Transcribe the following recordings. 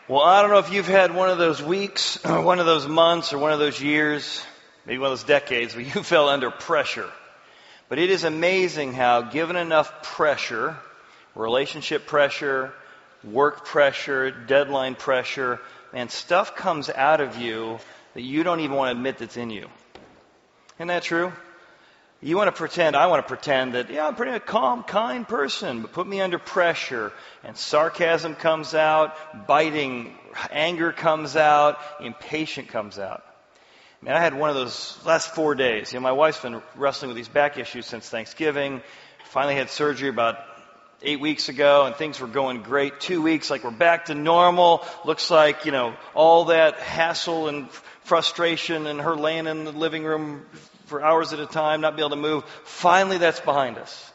Well, I don't know if you've had one of those weeks, or one of those months, or one of those years, maybe one of those decades where you fell under pressure. But it is amazing how, given enough pressure, relationship pressure, work pressure, deadline pressure, man, stuff comes out of you that you don't even want to admit that's in you. Isn't that true? You want to pretend, I want to pretend that, I'm a pretty calm, kind person, but put me under pressure, and sarcasm comes out, biting, anger comes out, impatient comes out. Man, I had one of those last 4 days. My wife's been wrestling with these back issues since Thanksgiving. Finally had surgery about 8 weeks ago, and things were going great. 2 weeks, like we're back to normal. Looks like, all that hassle and frustration and her laying in the living room for hours at a time, not be able to move. Finally, that's behind us.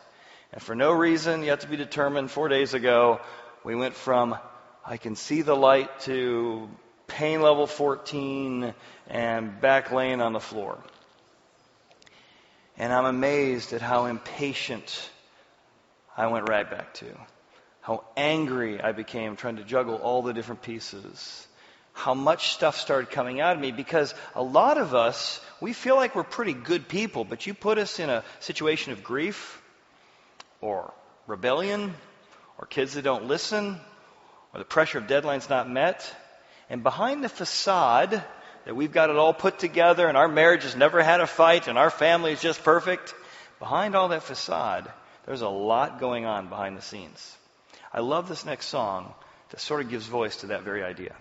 And for no reason yet to be determined, 4 days ago, we went from, I can see the light, to pain level 14 and back laying on the floor. And I'm amazed at how impatient I went right back to. How angry I became trying to juggle all the different pieces. How much stuff started coming out of me, because a lot of us, we feel like we're pretty good people, but you put us in a situation of grief or rebellion or kids that don't listen or the pressure of deadlines not met, and behind the facade that we've got it all put together and our marriage has never had a fight and our family is just perfect, behind all that facade, there's a lot going on behind the scenes. I love this next song that sort of gives voice to that very idea.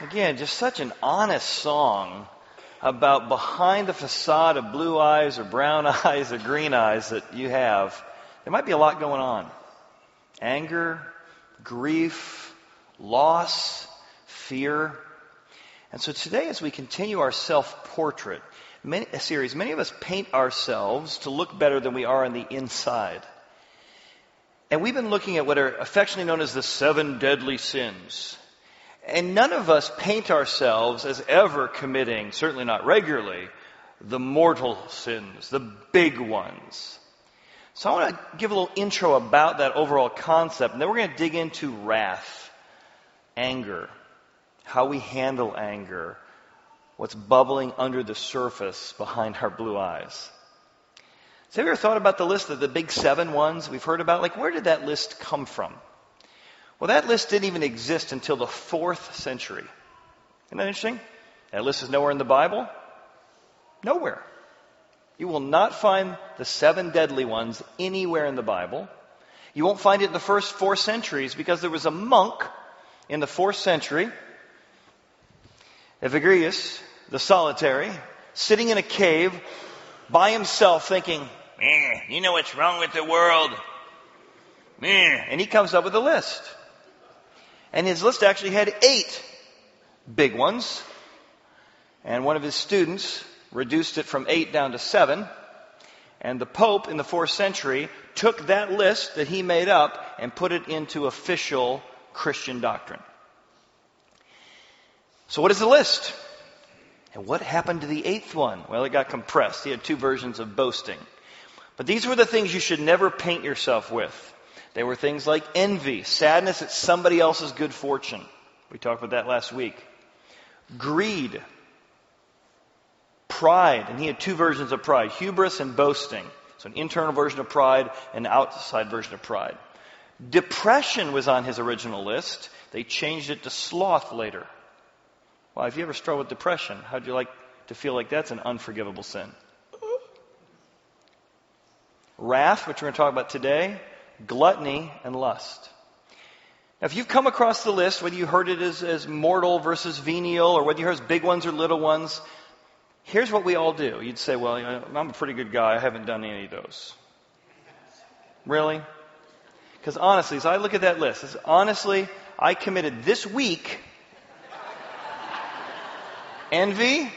Again, just such an honest song about behind the facade of blue eyes or brown eyes or green eyes that you have. There might be a lot going on. Anger, grief, loss, fear. And so today, as we continue our self-portrait series, many of us paint ourselves to look better than we are on the inside. And we've been looking at what are affectionately known as the 7 deadly sins. And none of us paint ourselves as ever committing, certainly not regularly, the mortal sins, the big ones. So I want to give a little intro about that overall concept, and then we're going to dig into wrath, anger, how we handle anger, what's bubbling under the surface behind our blue eyes. So have you ever thought about the list of the big 7 ones we've heard about? Like, where did that list come from? Well, that list didn't even exist until the 4th century. Isn't that interesting? That list is nowhere in the Bible. Nowhere. You will not find the 7 deadly ones anywhere in the Bible. You won't find it in the first 4 centuries because there was a monk in the 4th century, Evagrius, the solitary, sitting in a cave by himself thinking, you know what's wrong with the world? And he comes up with a list. And his list actually had 8 big ones. And one of his students reduced it from 8 down to 7. And the Pope in the 4th century took that list that he made up and put it into official Christian doctrine. So what is the list? And what happened to the 8th one? Well, it got compressed. He had 2 versions of boasting. But these were the things you should never paint yourself with. They were things like envy, sadness at somebody else's good fortune. We talked about that last week. Greed, pride, and he had 2 versions of pride, hubris and boasting. So an internal version of pride and an outside version of pride. Depression was on his original list. They changed it to sloth later. Well, if you ever struggle with depression, how'd you like to feel like that's an unforgivable sin? Wrath, which we're going to talk about today, gluttony, and lust. Now, if you've come across the list, whether you heard it as mortal versus venial, or whether you heard as big ones or little ones, here's what we all do. You'd say, well, I'm a pretty good guy. I haven't done any of those. Really? Because honestly, as I look at that list, honestly, I committed this week envy,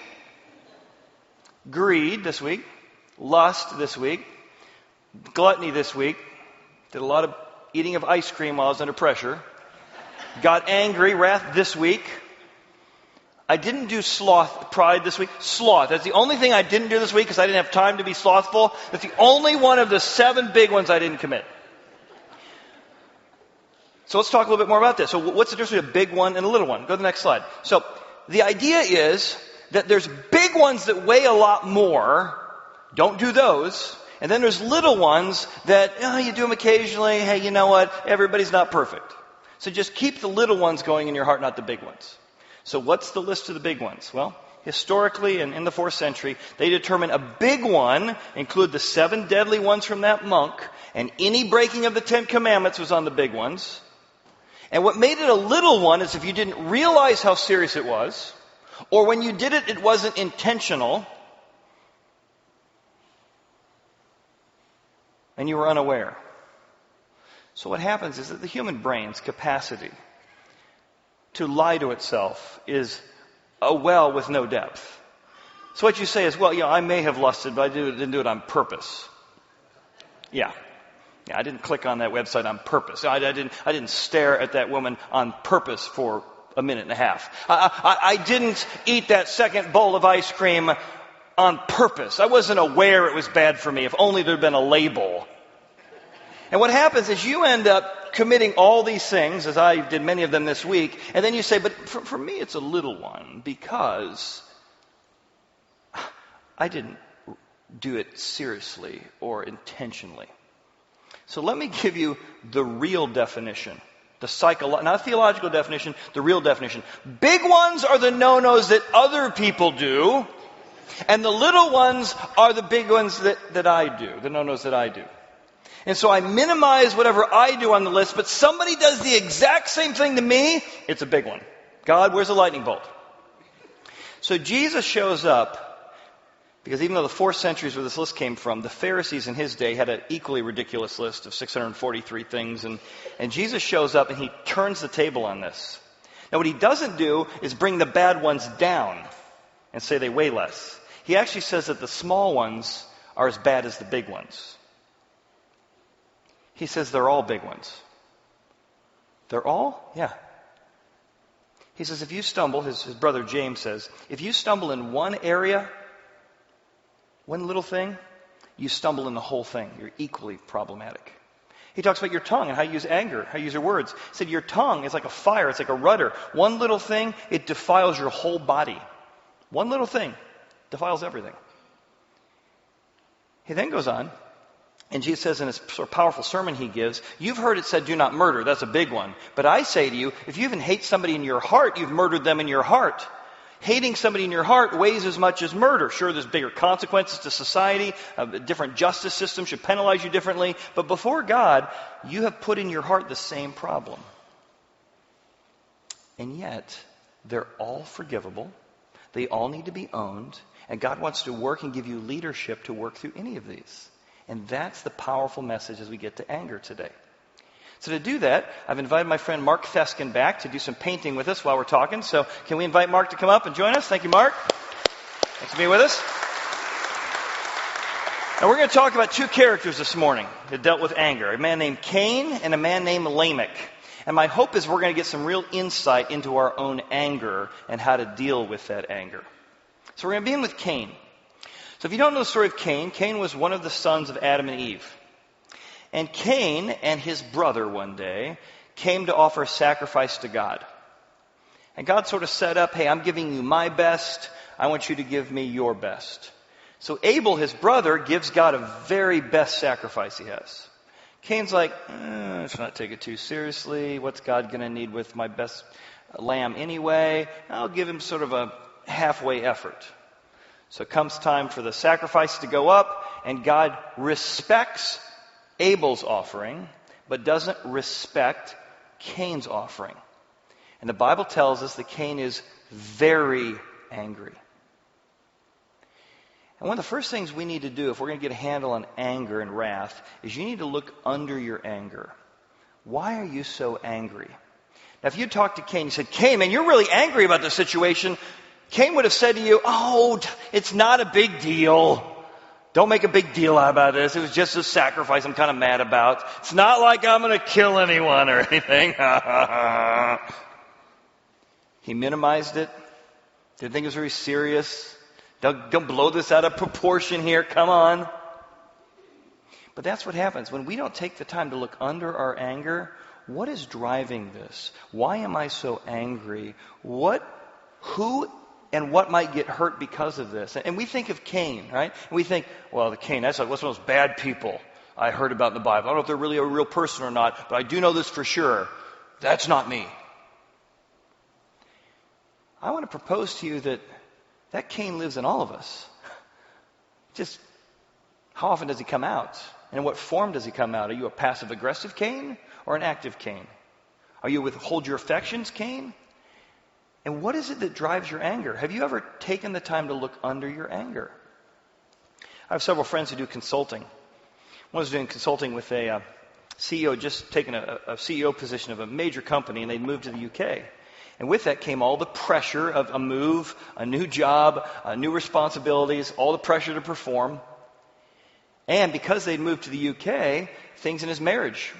greed this week, lust this week, gluttony this week. Did a lot of eating of ice cream while I was under pressure. Got angry, wrath this week. I didn't do pride this week. Sloth. That's the only thing I didn't do this week because I didn't have time to be slothful. That's the only one of the 7 big ones I didn't commit. So let's talk a little bit more about this. So what's the difference between a big one and a little one? Go to the next slide. So the idea is that there's big ones that weigh a lot more. Don't do those. And then there's little ones that, you do them occasionally. Hey, you know what? Everybody's not perfect. So just keep the little ones going in your heart, not the big ones. So what's the list of the big ones? Well, historically and in the 4th century, they determined a big one include the 7 deadly ones from that monk, and any breaking of the 10 commandments was on the big ones. And what made it a little one is if you didn't realize how serious it was, or when you did it, it wasn't intentional, and you were unaware. So what happens is that the human brain's capacity to lie to itself is a well with no depth. So what you say is, well, I may have lusted, but I didn't do it on purpose. Yeah, I didn't click on that website on purpose. I didn't stare at that woman on purpose for a minute and a half. I didn't eat that second bowl of ice cream on purpose. I wasn't aware it was bad for me. If only there had been a label. And what happens is you end up committing all these things, as I did many of them this week, and then you say, but for me it's a little one because I didn't do it seriously or intentionally. So let me give you the real definition, not a theological definition, the real definition. Big ones are the no-nos that other people do, and the little ones are the big ones that I do, the no-nos that I do. And so I minimize whatever I do on the list, but somebody does the exact same thing to me, it's a big one. God, where's the lightning bolt? So Jesus shows up, because even though the 4th century is where this list came from, the Pharisees in his day had an equally ridiculous list of 643 things, and Jesus shows up and he turns the table on this. Now what he doesn't do is bring the bad ones down and say they weigh less. He actually says that the small ones are as bad as the big ones. He says they're all big ones. They're all? Yeah. He says if you stumble, his brother James says, if you stumble in one area, one little thing, you stumble in the whole thing. You're equally problematic. He talks about your tongue and how you use anger, how you use your words. He said your tongue is like a fire, it's like a rudder. One little thing, it defiles your whole body. One little thing defiles everything. He then goes on, and Jesus says in his sort of powerful sermon he gives, you've heard it said, do not murder. That's a big one. But I say to you, if you even hate somebody in your heart, you've murdered them in your heart. Hating somebody in your heart weighs as much as murder. Sure, there's bigger consequences to society. A different justice system should penalize you differently. But before God, you have put in your heart the same problem. And yet, they're all forgivable. They all need to be owned. And God wants to work and give you leadership to work through any of these. And that's the powerful message as we get to anger today. So to do that, I've invited my friend Mark Theskin back to do some painting with us while we're talking. So can we invite Mark to come up and join us? Thank you, Mark. Thanks for being with us. And we're going to talk about 2 characters this morning that dealt with anger. A man named Cain and a man named Lamech. And my hope is we're going to get some real insight into our own anger and how to deal with that anger. So we're going to begin with Cain. So if you don't know the story of Cain, Cain was one of the sons of Adam and Eve. And Cain and his brother one day came to offer a sacrifice to God. And God sort of set up, hey, I'm giving you my best. I want you to give me your best. So Abel, his brother, gives God a very best sacrifice he has. Cain's like, let's not take it too seriously. What's God going to need with my best lamb anyway? I'll give him sort of a halfway effort. So it comes time for the sacrifice to go up, and God respects Abel's offering, but doesn't respect Cain's offering. And the Bible tells us that Cain is very angry. And one of the first things we need to do if we're going to get a handle on anger and wrath is you need to look under your anger. Why are you so angry? Now, if you talked to Cain, you said, Cain, man, you're really angry about the situation. Cain would have said to you, oh, it's not a big deal. Don't make a big deal about this. It was just a sacrifice I'm kind of mad about. It's not like I'm going to kill anyone or anything. He minimized it. Didn't think it was very serious. Don't blow this out of proportion here. Come on. But that's what happens. When we don't take the time to look under our anger, what is driving this? Why am I so angry? Who and what might get hurt because of this? And we think of Cain, right? And we think, well, Cain, that's like one of those bad people I heard about in the Bible. I don't know if they're really a real person or not, but I do know this for sure. That's not me. I want to propose to you that Cain lives in all of us. Just how often does he come out? And in what form does he come out? Are you a passive-aggressive Cain or an active Cain? Are you a withhold your affections Cain? And what is it that drives your anger? Have you ever taken the time to look under your anger? I have several friends who do consulting. One was doing consulting with a CEO, just taken a CEO position of a major company, and they'd moved to the UK. And with that came all the pressure of a move, a new job, new responsibilities, all the pressure to perform. And because they'd moved to the UK, things in his marriage,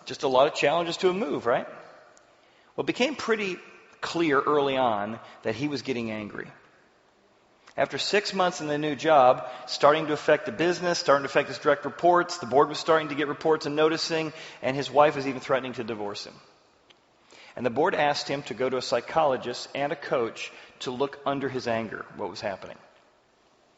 just a lot of challenges to a move, right? Well, it became pretty clear early on that he was getting angry. After 6 months in the new job, starting to affect the business, starting to affect his direct reports, the board was starting to get reports and noticing, and his wife was even threatening to divorce him. And the board asked him to go to a psychologist and a coach to look under his anger, what was happening.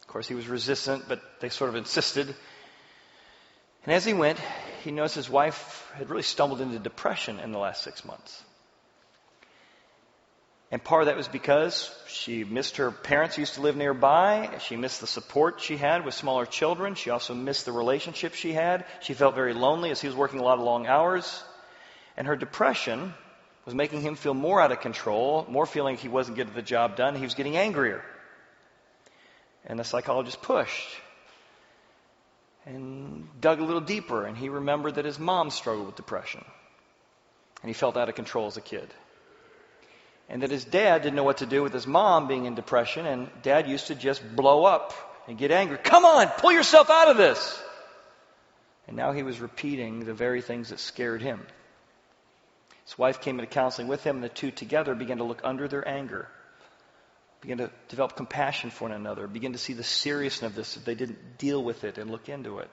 Of course, he was resistant, but they sort of insisted. And as he went, he noticed his wife had really stumbled into depression in the last 6 months. And part of that was because she missed her parents who used to live nearby. She missed the support she had with smaller children. She also missed the relationship she had. She felt very lonely as he was working a lot of long hours. And her depression was making him feel more out of control, more feeling he wasn't getting the job done. He was getting angrier. And the psychologist pushed and dug a little deeper, and he remembered that his mom struggled with depression. And he felt out of control as a kid. And that his dad didn't know what to do with his mom being in depression, and Dad used to just blow up and get angry. Come on, pull yourself out of this! And now he was repeating the very things that scared him. His wife came into counseling with him, and the two together began to look under their anger, began to develop compassion for one another, begin to see the seriousness of this if they didn't deal with it and look into it.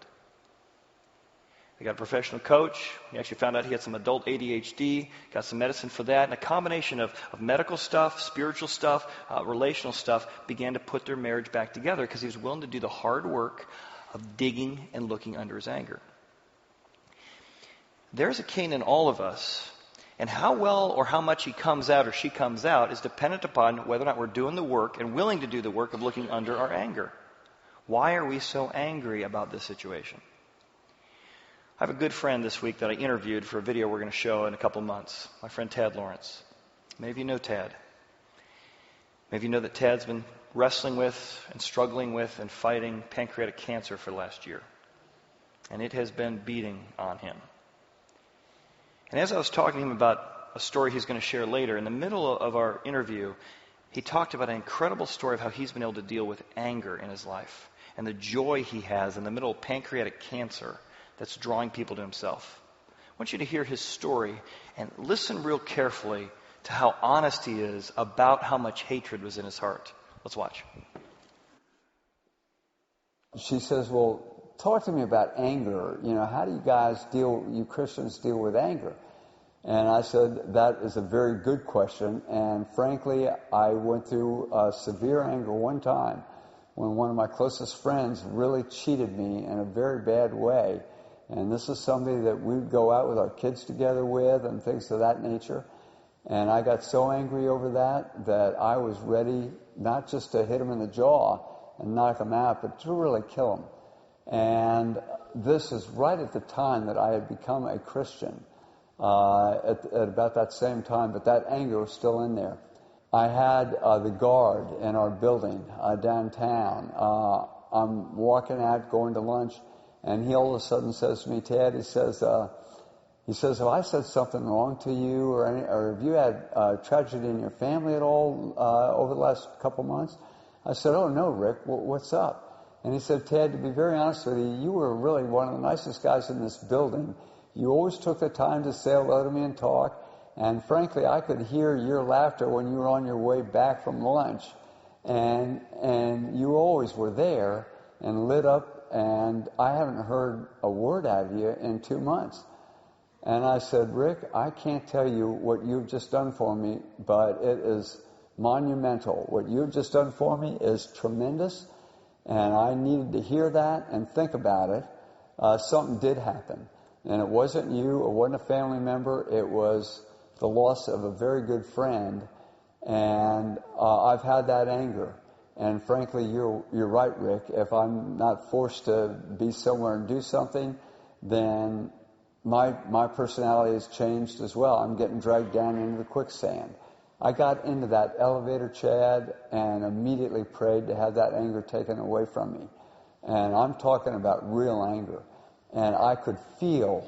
They got a professional coach. He actually found out he had some adult ADHD, got some medicine for that, and a combination of medical stuff, spiritual stuff, relational stuff began to put their marriage back together because he was willing to do the hard work of digging and looking under his anger. There's a Cain in all of us, and how well or how much he comes out or she comes out is dependent upon whether or not we're doing the work and willing to do the work of looking under our anger. Why are we so angry about this situation? I have a good friend this week that I interviewed for a video we're going to show in a couple of months. My friend Tad Lawrence. Many of you know Tad. Many of you know that Tad's been wrestling with and struggling with and fighting pancreatic cancer for the last year. And it has been beating on him. And as I was talking to him about a story he's going to share later, in the middle of our interview, he talked about an incredible story of how he's been able to deal with anger in his life and the joy he has in the middle of pancreatic cancer that's drawing people to himself. I want you to hear his story and listen real carefully to how honest he is about how much hatred was in his heart. Let's watch. She says, well, talk to me about anger. You know, how do you Christians deal with anger? And I said, that is a very good question. And frankly, I went through severe anger one time when one of my closest friends really cheated me in a very bad way. And this is somebody that we'd go out with our kids together with and things of that nature. And I got so angry over that I was ready not just to hit him in the jaw and knock him out, but to really kill him. And this is right at the time that I had become a Christian, at about that same time, but that anger was still in there. I had the guard in our building downtown. I'm walking out, going to lunch, and he all of a sudden says to me, Ted, he says, have I said something wrong to you, or have you had tragedy in your family at all over the last couple months? I said, oh, no, Rick, what's up? And he said, Ted, to be very honest with you, you were really one of the nicest guys in this building. You always took the time to say hello to me and talk, And frankly, I could hear your laughter when you were on your way back from lunch. And you always were there and lit up, and I haven't heard a word out of you in 2 months. And I said, Rick, I can't tell you what you've just done for me, but it is monumental. What you've just done for me is tremendous, and I needed to hear that and think about it. Something did happen. And it wasn't you, it wasn't a family member, it was the loss of a very good friend. And I've had that anger. And frankly, you're right, Rick. If I'm not forced to be somewhere and do something, then my personality has changed as well. I'm getting dragged down into the quicksand. I got into that elevator, Chad, and immediately prayed to have that anger taken away from me. And I'm talking about real anger. And I could feel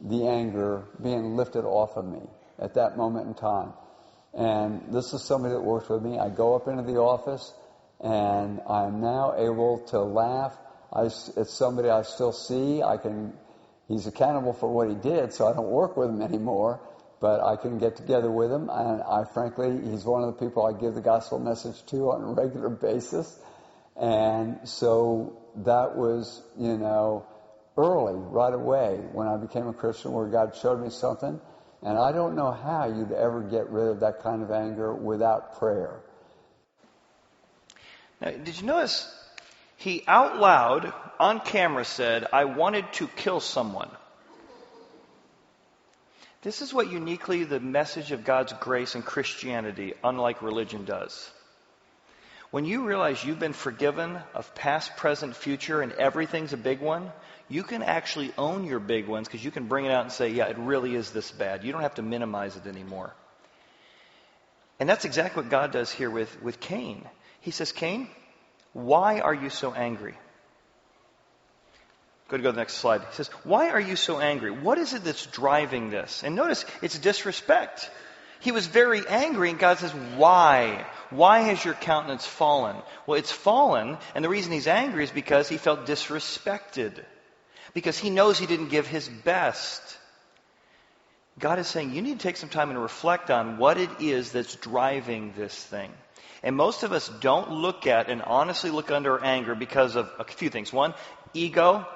the anger being lifted off of me at that moment in time. And this is somebody that works with me. I go up into the office, and I'm now able to laugh. It's somebody I still see. He's accountable for what he did, so I don't work with him anymore. But I can get together with him, and frankly, he's one of the people I give the gospel message to on a regular basis. And so that was, early, right away, when I became a Christian, where God showed me something. And I don't know how you'd ever get rid of that kind of anger without prayer. Now, did you notice he out loud, on camera, said, I wanted to kill someone. This is what uniquely the message of God's grace and Christianity, unlike religion, does. When you realize you've been forgiven of past, present, future, and everything's a big one, you can actually own your big ones because you can bring it out and say, yeah, it really is this bad. You don't have to minimize it anymore. And that's exactly what God does here with Cain. He says, Cain, why are you so angry? Go to the next slide. He says, why are you so angry? What is it that's driving this? And notice, it's disrespect. He was very angry, and God says, why? Why has your countenance fallen? Well, it's fallen, and the reason he's angry is because he felt disrespected. Because he knows he didn't give his best. God is saying, you need to take some time and reflect on what it is that's driving this thing. And most of us don't look at and honestly look under our anger because of a few things. One, ego.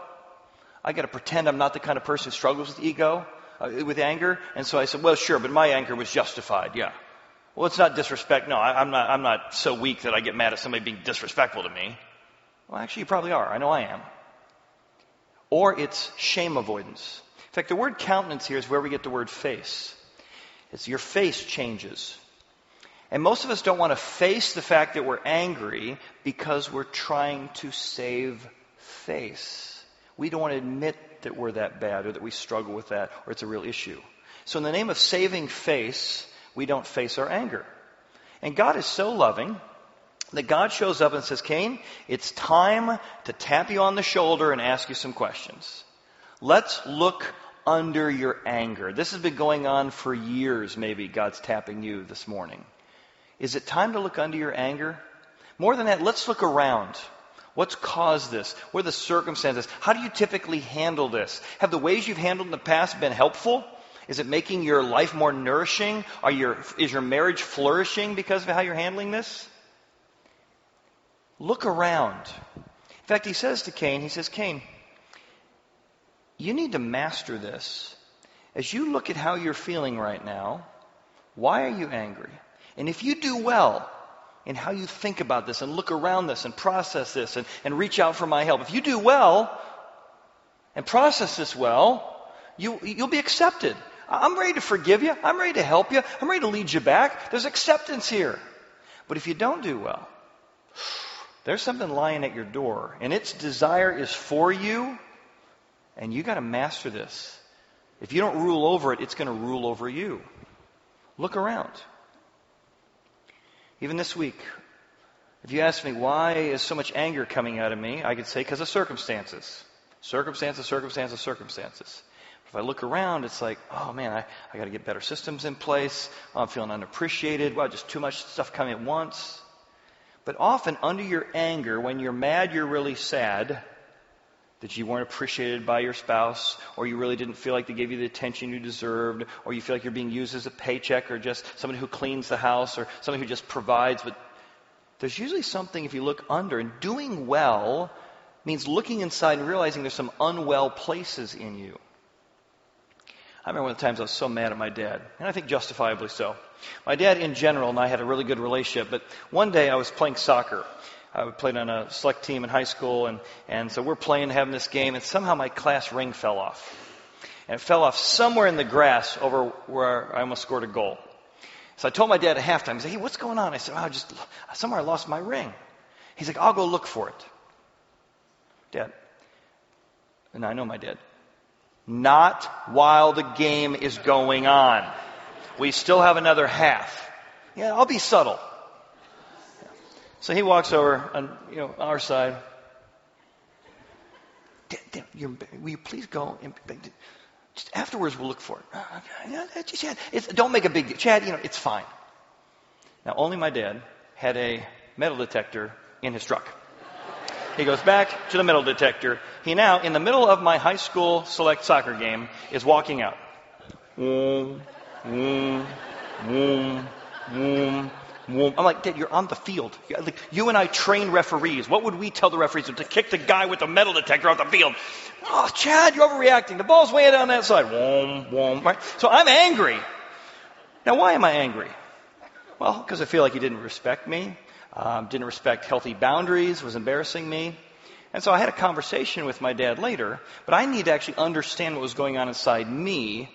I got to pretend I'm not the kind of person who struggles with ego, with anger. And so I said, well, sure, but my anger was justified, yeah. Well, it's not disrespect. No, I'm not so weak that I get mad at somebody being disrespectful to me. Well, actually, you probably are. I know I am. Or it's shame avoidance. In fact, the word countenance here is where we get the word face. It's your face changes. And most of us don't want to face the fact that we're angry because we're trying to save face. We don't want to admit that we're that bad or that we struggle with that or it's a real issue. So in the name of saving face, we don't face our anger. And God is so loving that God shows up and says, Cain, it's time to tap you on the shoulder and ask you some questions. Let's look under your anger. This has been going on for years, maybe God's tapping you this morning. Is it time to look under your anger? More than that, let's look around. What's caused this? What are the circumstances? How do you typically handle this? Have the ways you've handled in the past been helpful? Is it making your life more nourishing? Is your marriage flourishing because of how you're handling this? Look around. In fact, he says to Cain, Cain, you need to master this. As you look at how you're feeling right now, why are you angry? And if you do well in how you think about this and look around this and process this and reach out for my help, if you do well and process this well, you'll be accepted. I'm ready to forgive you. I'm ready to help you. I'm ready to lead you back. There's acceptance here. But if you don't do well, there's something lying at your door, and its desire is for you, and you got to master this. If you don't rule over it, it's going to rule over you. Look around. Even this week, if you ask me, why is so much anger coming out of me, I could say, because of circumstances. Circumstances. If I look around, it's like, oh man, I got to get better systems in place. Oh, I'm feeling unappreciated. Wow, just too much stuff coming at once. But often under your anger, when you're mad, you're really sad. that you weren't appreciated by your spouse, or you really didn't feel like they gave you the attention you deserved, or you feel like you're being used as a paycheck, or just somebody who cleans the house, or somebody who just provides. But there's usually something, if you look under, and doing well means looking inside and realizing there's some unwell places in you. I remember one of the times I was so mad at my dad, and I think justifiably so. My dad in general and I had a really good relationship, but one day I was playing soccer. I played on a select team in high school, and so we're playing, having this game, and somehow my class ring fell off. And it fell off somewhere in the grass over where I almost scored a goal. So I told my dad at halftime, he said, "Hey, what's going on?" I said, somewhere I lost my ring. He's like, "I'll go look for it." Dad. And I know my dad. Not while the game is going on. We still have another half. Yeah, I'll be subtle. So he walks over on our side. Dad, will you please go? Just afterwards, we'll look for it. Chad, don't make a big deal. Chad, it's fine. Now, only my dad had a metal detector in his truck. He goes back to the metal detector. He now, in the middle of my high school select soccer game, is walking out. I'm like, Dad, you're on the field. You and I train referees. What would we tell the referees? To kick the guy with the metal detector off the field. Oh, Chad, you're overreacting. The ball's way down that side. Right? So I'm angry. Now, why am I angry? Well, because I feel like he didn't respect me. Didn't respect healthy boundaries, was embarrassing me. And so I had a conversation with my dad later, but I need to actually understand what was going on inside me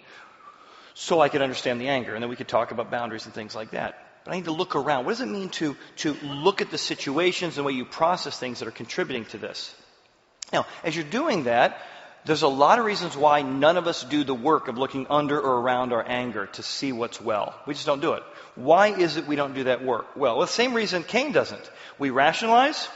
so I could understand the anger, and then we could talk about boundaries and things like that. But I need to look around. What does it mean to look at the situations and the way you process things that are contributing to this? Now, as you're doing that, there's a lot of reasons why none of us do the work of looking under or around our anger to see what's well. We just don't do it. Why is it we don't do that work? Well, the same reason Cain doesn't. We rationalize.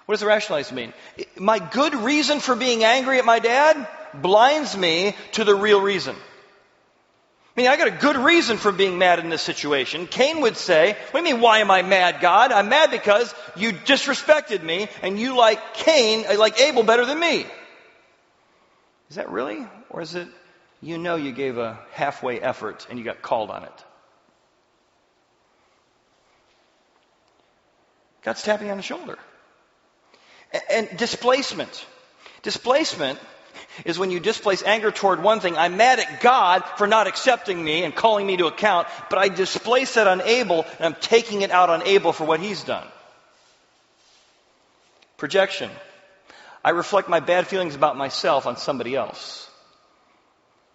What does rationalize mean? My good reason for being angry at my dad blinds me to the real reason. I mean, I got a good reason for being mad in this situation. Cain would say, "What do you mean, why am I mad, God? I'm mad because you disrespected me and you like Abel better than me." Is that really? Or is it, you gave a halfway effort and you got called on it? God's tapping you on the shoulder. And displacement. Displacement is when you displace anger toward one thing. I'm mad at God for not accepting me and calling me to account, but I displace that on Abel, and I'm taking it out on Abel for what he's done. Projection. I reflect my bad feelings about myself on somebody else.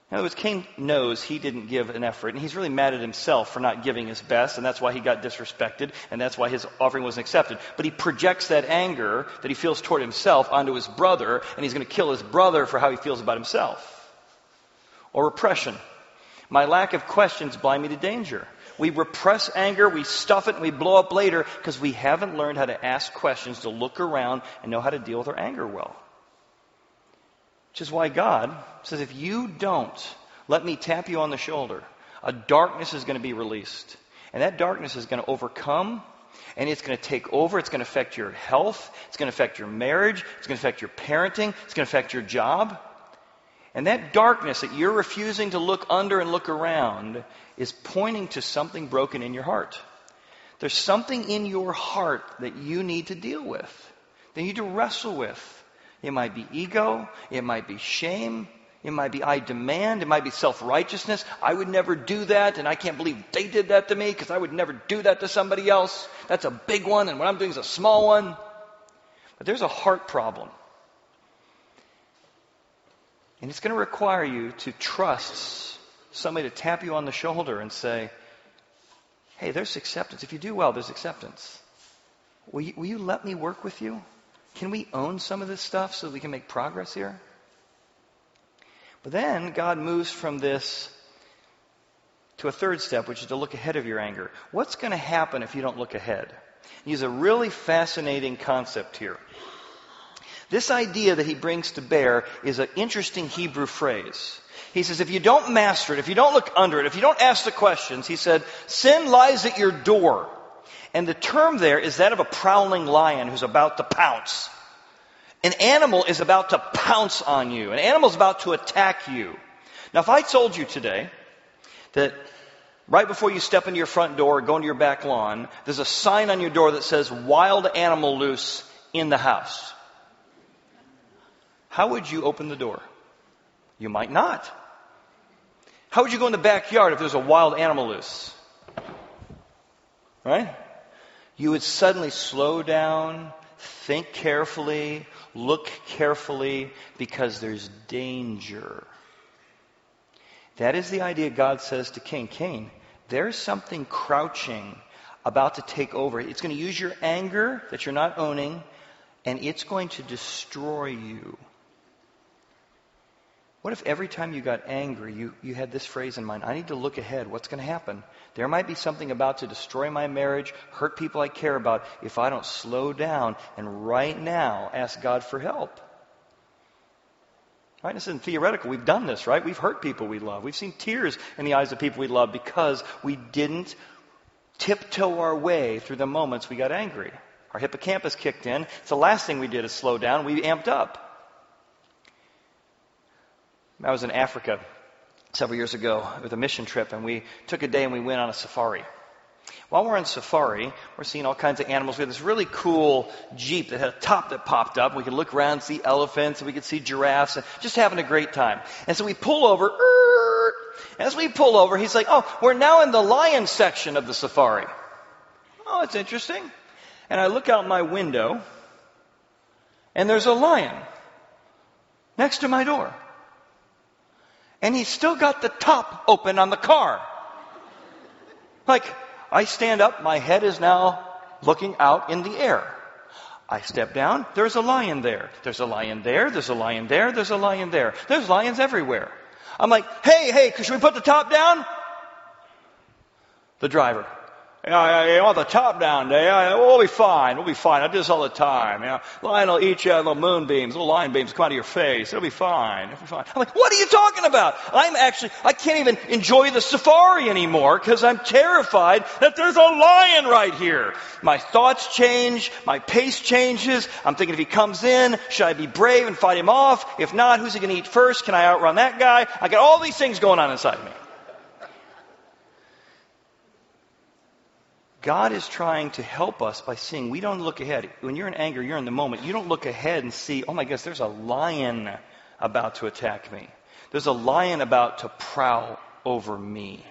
In other words, Cain knows he didn't give an effort, and he's really mad at himself for not giving his best, and that's why he got disrespected, and that's why his offering wasn't accepted. But he projects that anger that he feels toward himself onto his brother, and he's going to kill his brother for how he feels about himself. Or repression. My lack of questions blind me to danger. We repress anger, we stuff it, and we blow up later because we haven't learned how to ask questions, to look around, and know how to deal with our anger well. Which is why God says, if you don't let me tap you on the shoulder, a darkness is going to be released. And that darkness is going to overcome, and it's going to take over. It's going to affect your health. It's going to affect your marriage. It's going to affect your parenting. It's going to affect your job. And that darkness that you're refusing to look under and look around is pointing to something broken in your heart. There's something in your heart that you need to deal with, that you need to wrestle with. It might be ego. It might be shame. It might be I demand. It might be self-righteousness. I would never do that, and I can't believe they did that to me because I would never do that to somebody else. That's a big one, and what I'm doing is a small one. But there's a heart problem. And it's going to require you to trust somebody to tap you on the shoulder and say, hey, there's acceptance. If you do well, there's acceptance. Will you let me work with you? Can we own some of this stuff so that we can make progress here? But then God moves from this to a third step, which is to look ahead of your anger. What's going to happen if you don't look ahead? He's a really fascinating concept here. This idea that he brings to bear is an interesting Hebrew phrase. He says, if you don't master it, if you don't look under it, if you don't ask the questions, he said, sin lies at your door. And the term there is that of a prowling lion who's about to pounce. An animal is about to pounce on you. An animal is about to attack you. Now, if I told you today that right before you step into your front door or go into your back lawn, there's a sign on your door that says, wild animal loose in the house, how would you open the door? You might not. How would you go in the backyard if there's a wild animal loose? Right? You would suddenly slow down, think carefully, look carefully, because there's danger. That is the idea God says to Cain. Cain, there's something crouching about to take over. It's going to use your anger that you're not owning, and it's going to destroy you. What if every time you got angry, you had this phrase in mind, I need to look ahead. What's going to happen? There might be something about to destroy my marriage, hurt people I care about, if I don't slow down and right now ask God for help. Right? This isn't theoretical. We've done this, right? We've hurt people we love. We've seen tears in the eyes of people we love because we didn't tiptoe our way through the moments we got angry. Our hippocampus kicked in. It's the last thing we did is slow down. We amped up. I was in Africa several years ago with a mission trip, and we took a day and we went on a safari. While we're on safari, we're seeing all kinds of animals. We had this really cool Jeep that had a top that popped up. We could look around and see elephants, and we could see giraffes, and just having a great time. And so we pull over. As we pull over, he's like, oh, we're now in the lion section of the safari. Oh, that's interesting. And I look out my window, and there's a lion next to my door. And he's still got the top open on the car. Like, I stand up, my head is now looking out in the air. I step down, there's a lion there. There's a lion there, there's a lion there, there's a lion there. There's lions everywhere. I'm like, hey, should we put the top down? The driver. You want the top down, Dave? We'll be fine. I do this all the time. Lion will eat you little moonbeams, little lion beams come out of your face. It'll be fine. I'm like, what are you talking about? I can't even enjoy the safari anymore because I'm terrified that there's a lion right here. My thoughts change. My pace changes. I'm thinking if he comes in, should I be brave and fight him off? If not, who's he going to eat first? Can I outrun that guy? I got all these things going on inside me. God is trying to help us by seeing we don't look ahead. When you're in anger, you're in the moment. You don't look ahead and see, oh my gosh, there's a lion about to attack me. There's a lion about to prowl over me.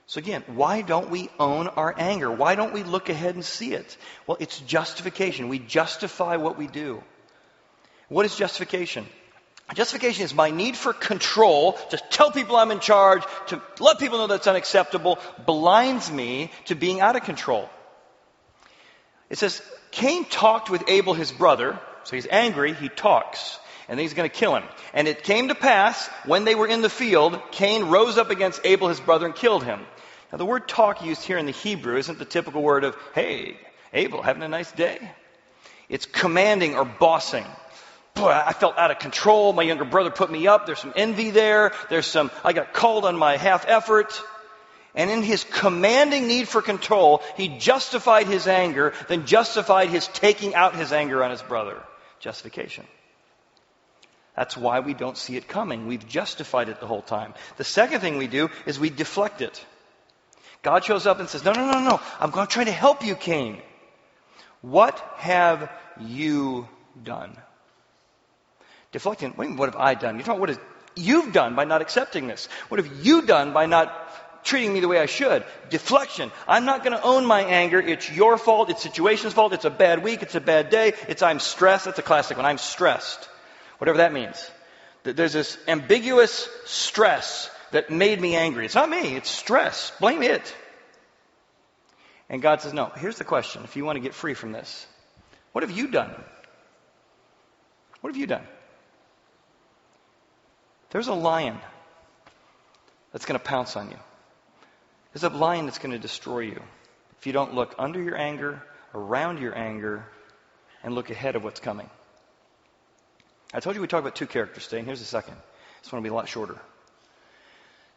So again, why don't we own our anger? Why don't we look ahead and see it? Well, it's justification. We justify what we do. What is justification? Justification is my need for control, to tell people I'm in charge, to let people know that's unacceptable, blinds me to being out of control. It says, Cain talked with Abel his brother, so he's angry, he talks, and then he's going to kill him. And it came to pass, when they were in the field, Cain rose up against Abel his brother and killed him. Now the word talk used here in the Hebrew isn't the typical word of, hey, Abel, having a nice day. It's commanding or bossing. Boy, I felt out of control. My younger brother put me up. There's some envy there. I got called on my half effort. And in his commanding need for control, he justified his anger, then justified his taking out his anger on his brother. Justification. That's why we don't see it coming. We've justified it the whole time. The second thing we do is we deflect it. God shows up and says, no. I'm going to try to help you, Cain. What have you done? Deflecting, what have I done? You're talking, what have you've done by not accepting this? What have you done by not treating me the way I should? Deflection. I'm not going to own my anger. It's your fault. It's situation's fault. It's a bad week. It's a bad day. I'm stressed. That's a classic one. I'm stressed. Whatever that means. There's this ambiguous stress that made me angry. It's not me. It's stress. Blame it. And God says, no. Here's the question. If you want to get free from this, what have you done? What have you done? There's a lion that's going to pounce on you. There's a lion that's going to destroy you if you don't look under your anger, around your anger, and look ahead of what's coming. I told you we talked about two characters today, and here's the second. This one will be a lot shorter.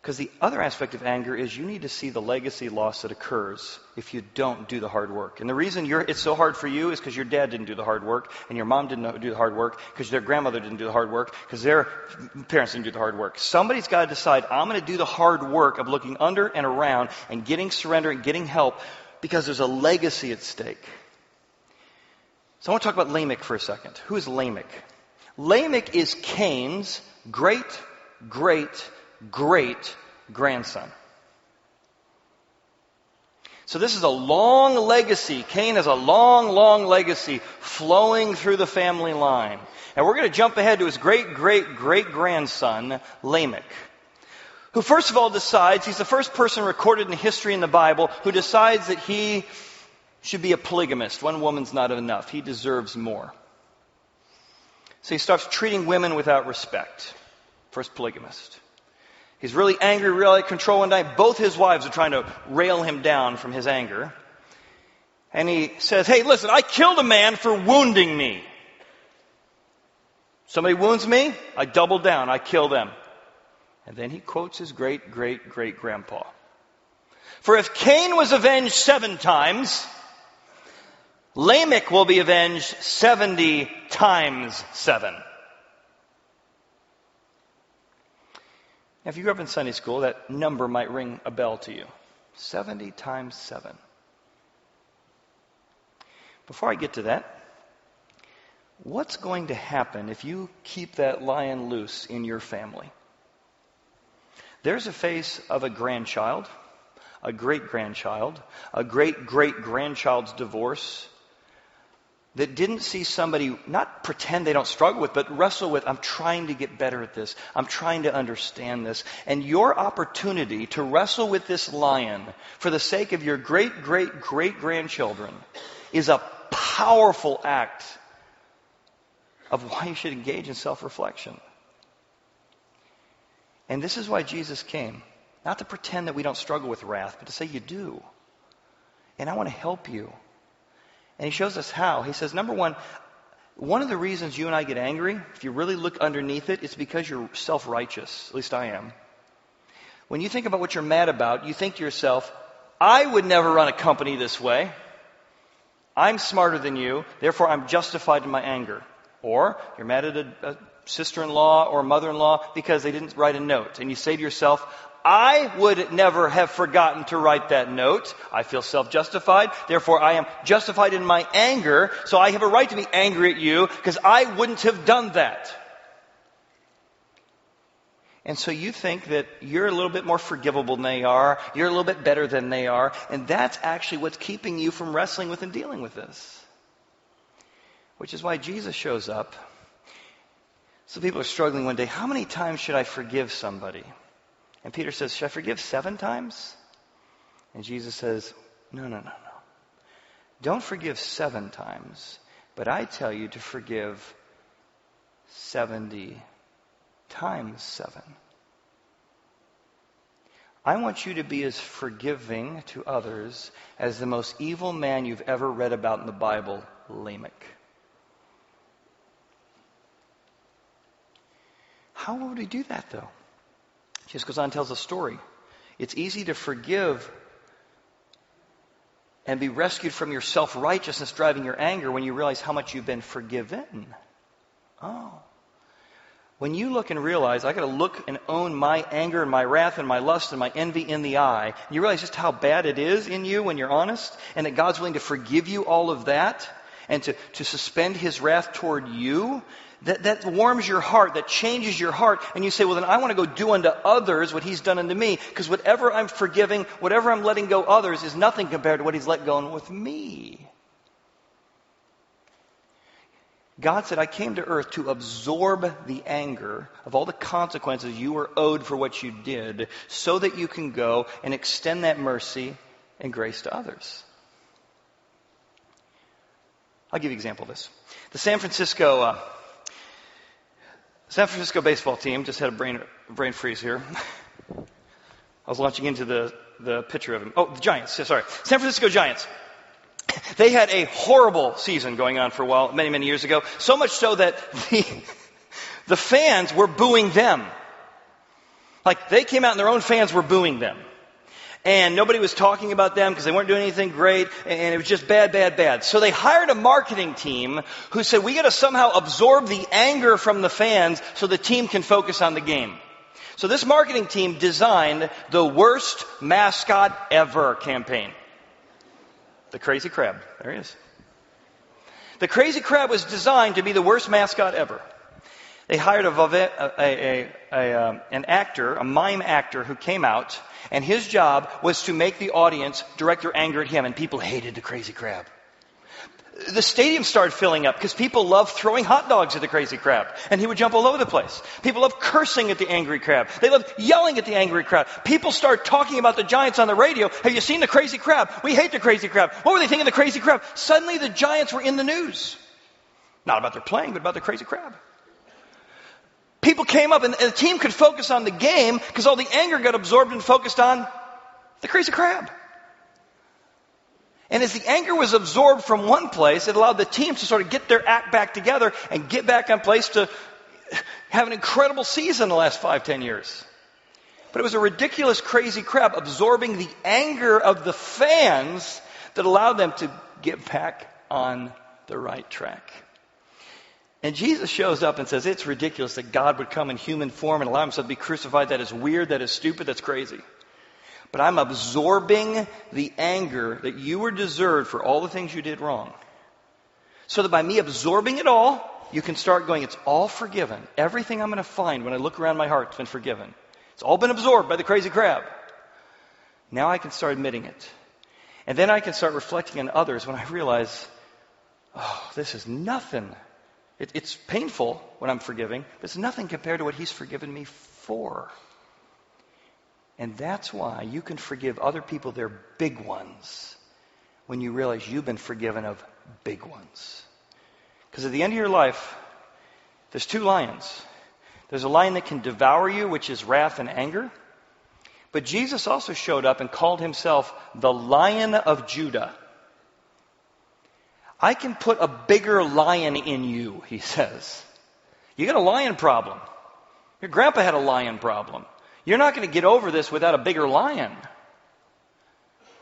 Because the other aspect of anger is you need to see the legacy loss that occurs if you don't do the hard work. And the reason it's so hard for you is because your dad didn't do the hard work, and your mom didn't do the hard work, because their grandmother didn't do the hard work, because their parents didn't do the hard work. Somebody's got to decide, I'm going to do the hard work of looking under and around and getting surrender and getting help because there's a legacy at stake. So I want to talk about Lamech for a second. Who is Lamech? Lamech is Cain's great-great-great-grandson. So this is a long legacy. Cain has a long legacy flowing through the family line. And we're going to jump ahead to his great-great-great-grandson, Lamech, who first of all decides, he's the first person recorded in history in the Bible who decides that he should be a polygamist. One woman's not enough. He deserves more. So he starts treating women without respect. First polygamist. He's really angry, really out of control one night. Both his wives are trying to rail him down from his anger. And he says, hey, listen, I killed a man for wounding me. Somebody wounds me, I double down, I kill them. And then he quotes his great-great-great-grandpa. For if Cain was avenged 7 times, Lamech will be avenged 70 times 7. Now, if you grew up in Sunday school, that number might ring a bell to you. 70 times 7. Before I get to that, what's going to happen if you keep that lion loose in your family? There's a face of a grandchild, a great-grandchild, a great-great-grandchild's divorce that didn't see somebody not pretend they don't struggle with, but wrestle with, I'm trying to get better at this. I'm trying to understand this. And your opportunity to wrestle with this lion for the sake of your great-great-great-grandchildren is a powerful act of why you should engage in self-reflection. And this is why Jesus came. Not to pretend that we don't struggle with wrath, but to say you do. And I want to help you. And he shows us how. He says, number one of the reasons you and I get angry, if you really look underneath it, it's because you're self-righteous. At least I am. When you think about what you're mad about, you think to yourself, I would never run a company this way. I'm smarter than you, therefore I'm justified in my anger. Or you're mad at a sister-in-law or mother-in-law because they didn't write a note. And you say to yourself, I would never have forgotten to write that note. I feel self-justified. Therefore, I am justified in my anger. So I have a right to be angry at you because I wouldn't have done that. And so you think that you're a little bit more forgivable than they are. You're a little bit better than they are. And that's actually what's keeping you from wrestling with and dealing with this. Which is why Jesus shows up. So people are struggling one day. How many times should I forgive somebody? And Peter says, should I forgive 7 times? And Jesus says, no. Don't forgive 7 times, but I tell you to forgive 70 times 7. I want you to be as forgiving to others as the most evil man you've ever read about in the Bible, Lamech. How would he do that, though? Jesus goes on and tells a story. It's easy to forgive and be rescued from your self-righteousness driving your anger when you realize how much you've been forgiven. Oh. When you look and realize, I got to look and own my anger and my wrath and my lust and my envy in the eye, and you realize just how bad it is in you when you're honest, and that God's willing to forgive you all of that, and to suspend His wrath toward you, that warms your heart, that changes your heart, and you say, well, then I want to go do unto others what He's done unto me, because whatever I'm forgiving, whatever I'm letting go others is nothing compared to what He's let go with me. God said, I came to earth to absorb the anger of all the consequences you were owed for what you did, so that you can go and extend that mercy and grace to others. I'll give you an example of this. The San Francisco baseball team just had a brain freeze here. I was launching into the picture of him. Oh, the Giants. Sorry. San Francisco Giants. They had a horrible season going on for a while, many, many years ago. So much so that the fans were booing them. Like they came out and their own fans were booing them. And nobody was talking about them because they weren't doing anything great, and it was just bad, bad, bad. So they hired a marketing team who said, we got to somehow absorb the anger from the fans so the team can focus on the game. So this marketing team designed the worst mascot ever campaign. The Crazy Crab. There he is. The Crazy Crab was designed to be the worst mascot ever. They hired an actor, a mime actor who came out, and his job was to make the audience direct their anger at him, and people hated the Crazy Crab. The stadium started filling up because people loved throwing hot dogs at the Crazy Crab, and he would jump all over the place. People loved cursing at the angry crab. They loved yelling at the angry crab. People started talking about the Giants on the radio. Have you seen the Crazy Crab? We hate the Crazy Crab. What were they thinking of the Crazy Crab? Suddenly the Giants were in the news. Not about their playing, but about the Crazy Crab. People came up and the team could focus on the game because all the anger got absorbed and focused on the Crazy Crab. And as the anger was absorbed from one place, it allowed the teams to sort of get their act back together and get back on place to have an incredible season the last 5-10 years. But it was a ridiculous Crazy Crab absorbing the anger of the fans that allowed them to get back on the right track. And Jesus shows up and says, it's ridiculous that God would come in human form and allow himself to be crucified. That is weird. That is stupid. That's crazy. But I'm absorbing the anger that you were deserved for all the things you did wrong. So that by me absorbing it all, you can start going, it's all forgiven. Everything I'm going to find when I look around my heart has been forgiven. It's all been absorbed by the Crazy Crab. Now I can start admitting it. And then I can start reflecting on others when I realize, oh, this is nothing. It's painful when I'm forgiving, but it's nothing compared to what he's forgiven me for. And that's why you can forgive other people their big ones when you realize you've been forgiven of big ones. Because at the end of your life, there's two lions. There's a lion that can devour you, which is wrath and anger. But Jesus also showed up and called himself the Lion of Judah. I can put a bigger lion in you, he says. You got a lion problem. Your grandpa had a lion problem. You're not going to get over this without a bigger lion.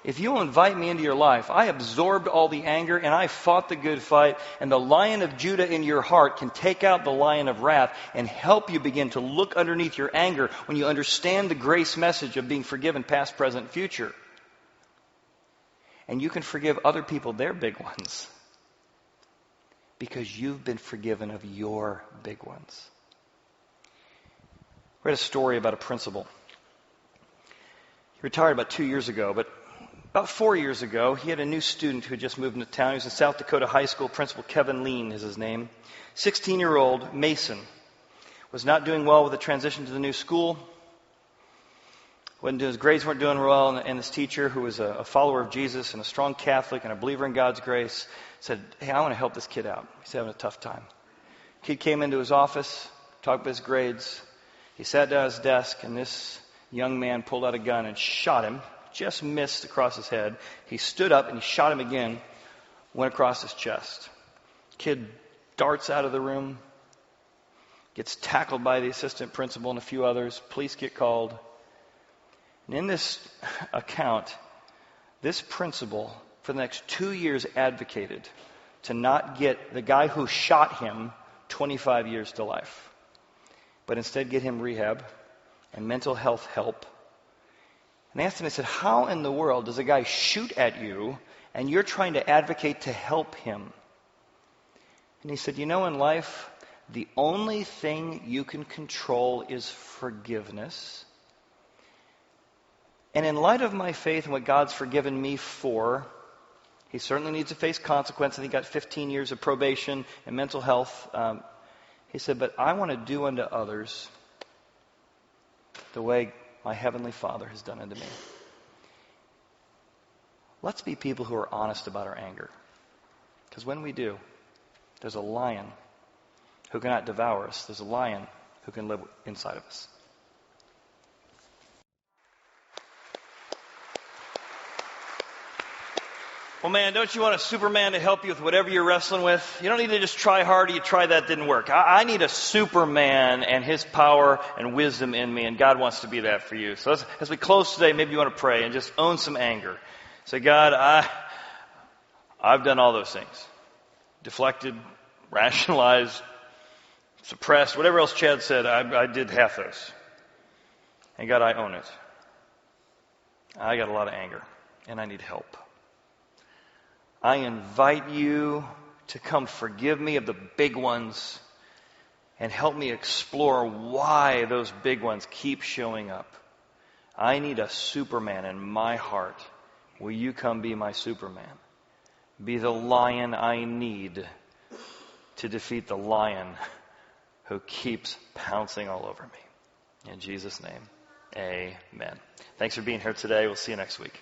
If you will invite me into your life, I absorbed all the anger and I fought the good fight, and the Lion of Judah in your heart can take out the lion of wrath and help you begin to look underneath your anger when you understand the grace message of being forgiven past, present, future. And you can forgive other people their big ones because you've been forgiven of your big ones. I read a story about a principal. He retired about 2 years ago, but about 4 years ago, he had a new student who had just moved into town. He was in South Dakota High School. Principal Kevin Lean is his name. 16-year-old Mason was not doing well with the transition to the new school. His grades weren't doing well, and his teacher, who was a follower of Jesus and a strong Catholic and a believer in God's grace, said, hey, I want to help this kid out. He's having a tough time. Kid came into his office, talked about his grades. He sat down at his desk, and this young man pulled out a gun and shot him. Just missed across his head. He stood up and he shot him again, went across his chest. Kid darts out of the room, gets tackled by the assistant principal and a few others. Police get called. And in this account, this principal for the next 2 years advocated to not get the guy who shot him 25 years to life, but instead get him rehab and mental health help. And I asked him, I said, how in the world does a guy shoot at you and you're trying to advocate to help him? And he said, you know, in life, the only thing you can control is forgiveness. And in light of my faith and what God's forgiven me for, he certainly needs to face consequences. He got 15 years of probation and mental health. He said, but I want to do unto others the way my Heavenly Father has done unto me. Let's be people who are honest about our anger. Because when we do, there's a lion who cannot devour us. There's a lion who can live inside of us. Well, man, don't you want a Superman to help you with whatever you're wrestling with? You don't need to just try harder. You try that, didn't work. I need a Superman and his power and wisdom in me, and God wants to be that for you. So as we close today, maybe you want to pray and just own some anger. Say, God, I've done all those things. Deflected, rationalized, suppressed, whatever else Chad said, I did half those. And God, I own it. I got a lot of anger, and I need help. I invite you to come forgive me of the big ones and help me explore why those big ones keep showing up. I need a Superman in my heart. Will you come be my Superman? Be the lion I need to defeat the lion who keeps pouncing all over me. In Jesus' name, amen. Thanks for being here today. We'll see you next week.